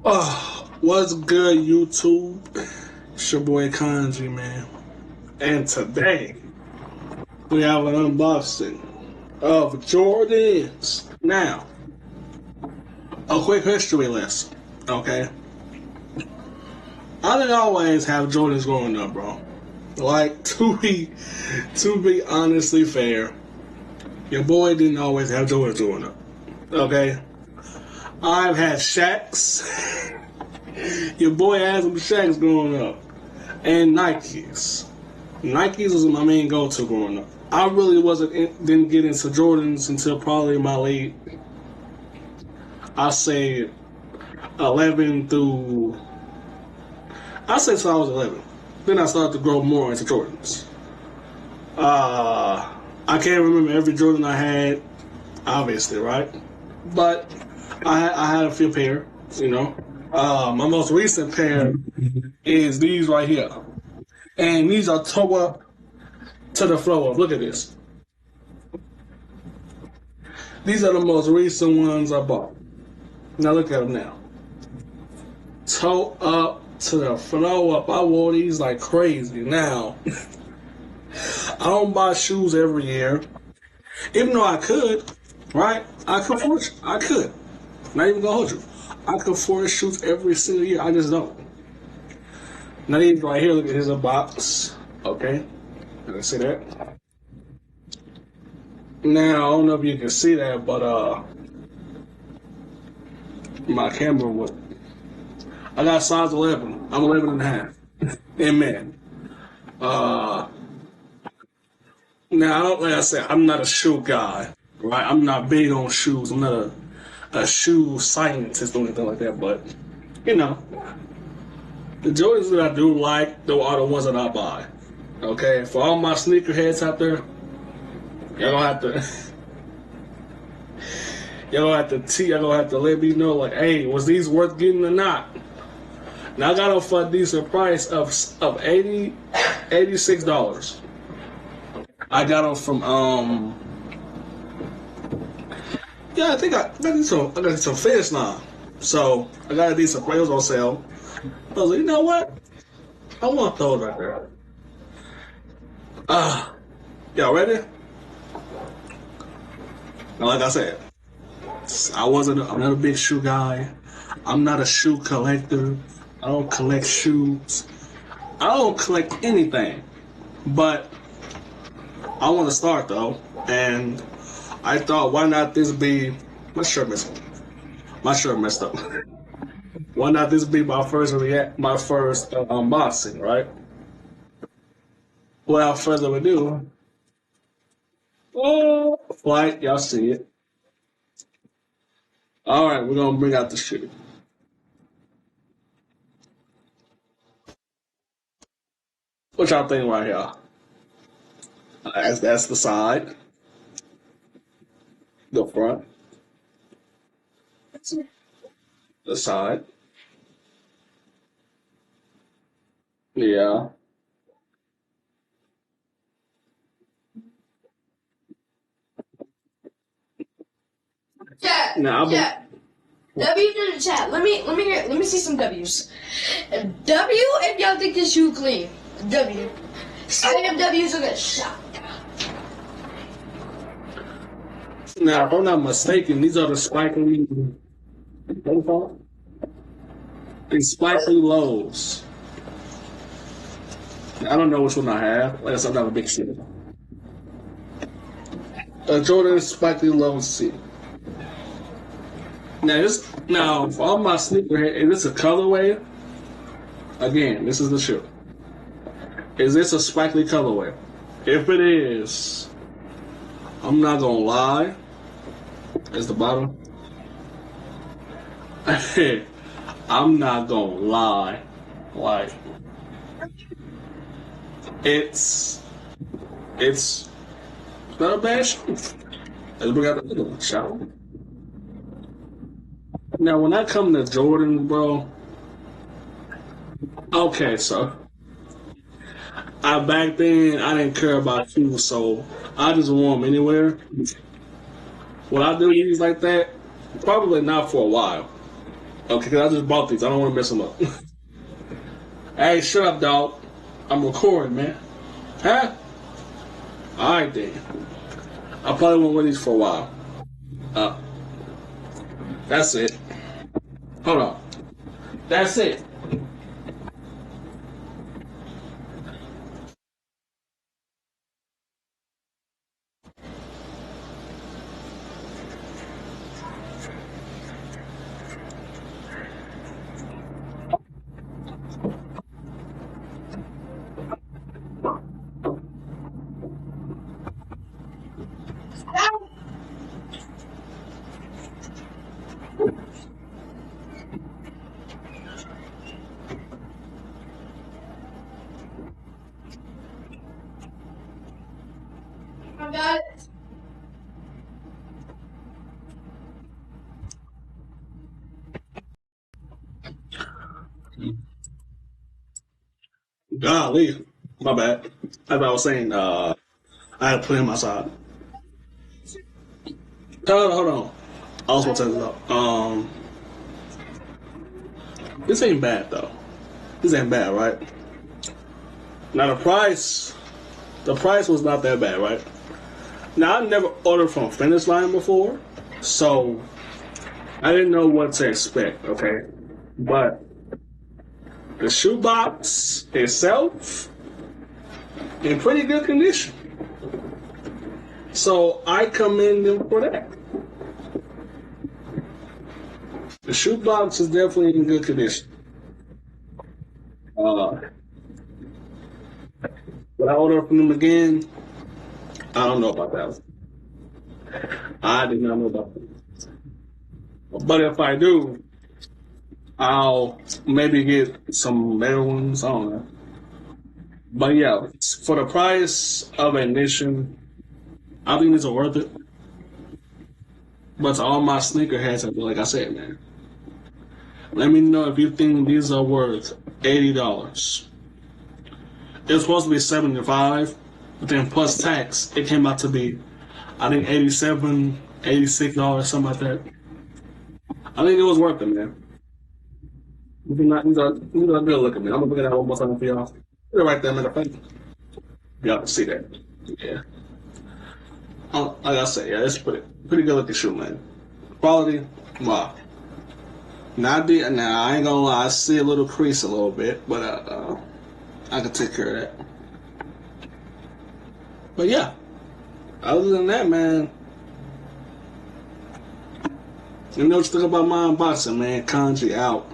What's good, YouTube? It's your boy Kanji, man. And today, we have an unboxing of Jordans. Now, a quick history lesson, okay? I didn't always have Jordans growing up, bro. Like, to be honestly fair, your boy didn't always have Jordans growing up, okay? I've had Shaqs. Your boy had some Shaqs growing up. And Nikes. Nikes was my main go-to growing up. I really didn't get into Jordans until probably my late, I say 11 through, I say till I was 11. Then I started to grow more into Jordans. I can't remember every Jordan I had, obviously, right? But I had a few pair, you know. My most recent pair is these right here. And these are toe up to the floor. Look at this. These are the most recent ones I bought. Now look at them now. Toe up to the floor up. I wore these like crazy. Now, I don't buy shoes every year. Even though I could, right? I could. Not even gonna hold you. I could afford shoes every single year. I just don't. Now these right here, look at, here's a box. Okay. You can see that? Now, I don't know if you can see that, but my camera would. I got size 11. I'm 11 and a half. And man. Now, like I said, I'm not a shoe guy, right? I'm not big on shoes. I'm not a shoe scientist or anything like that, but, you know, the Jordans that I do like, though, are the ones that I buy. Okay? For all my sneakerheads out there, y'all gonna have to, y'all gonna have to let me know, like, hey, was these worth getting or not? Now, I got them for a decent price of $86. I got them from, yeah, I got these some Finish Line. So, I got a decent price on sale. I was like, you know what? I want those right there. Y'all ready? Now, like I said, I'm not a big shoe guy. I'm not a shoe collector. I don't collect shoes. I don't collect anything. But I want to start though, and I thought, why not this be my shirt messed up. Why not this be my first unboxing, right? Without further ado, flight, y'all see it. All right, we're gonna bring out the shoe. What y'all think right here? That's the side, the front, the side. Yeah. Chat. Now, Chat. W's in the chat. Let me see some W's. W if y'all think this shoe clean. W. Spam W's in the shop. now, if I'm not mistaken, these are the spikely. What is called? These spikely lows. I don't know which one I have. Like I said, I'm not a big shit. Jordan spikely low C. Now for all my sneakerhead, is this a colorway? Again, this is the shoe. Is this a spikely colorway? If it is, I'm not gonna lie. It's the bottom. I'm not gonna lie. Like, it's not a bad shoe. Let's bring out the other one, shall we? Now, when I come to Jordan, bro, okay, so back then I didn't care about shoes, so I just wore them anywhere. When I do these like that, probably not for a while. Okay, because I just bought these. I don't want to mess them up. Hey, shut up, dog. I'm recording, man. Huh? Alright then. I probably won't wear these for a while. Uh, that's it. Hold on. That's it. I got it. Golly. My bad. As I was saying, I had to put him outside. Hold on. I was gonna tell you though. This ain't bad though. This ain't bad, right? Now the price was not that bad, right? Now I never ordered from Finish Line before, so I didn't know what to expect. Okay, but the shoebox itself in pretty good condition, so I commend them for that. The shoebox is definitely in good condition. Uh, Would I order from them again? I don't know about that one. I did not know about that. But if I do, I'll maybe get some better ones. I don't know. But yeah, for the price of admission, I think these are worth it. But to all my sneakerheads, like I said, man, let me know if you think these are worth $80. It was supposed to be 75, but then plus tax, it came out to be, I think, $87, $86, something like that. I think it was worth it, man. These are good looking, man. I'm gonna look at that one more time for y'all. They're right there, matter of fact. Y'all can see that. Yeah. Like I said, yeah, it's pretty good looking shoe, man. Quality, wow. Now I ain't gonna lie, I see a little crease a little bit, but I can take care of that. But yeah, other than that, man, you know what you think about my unboxing, man. Kanji out.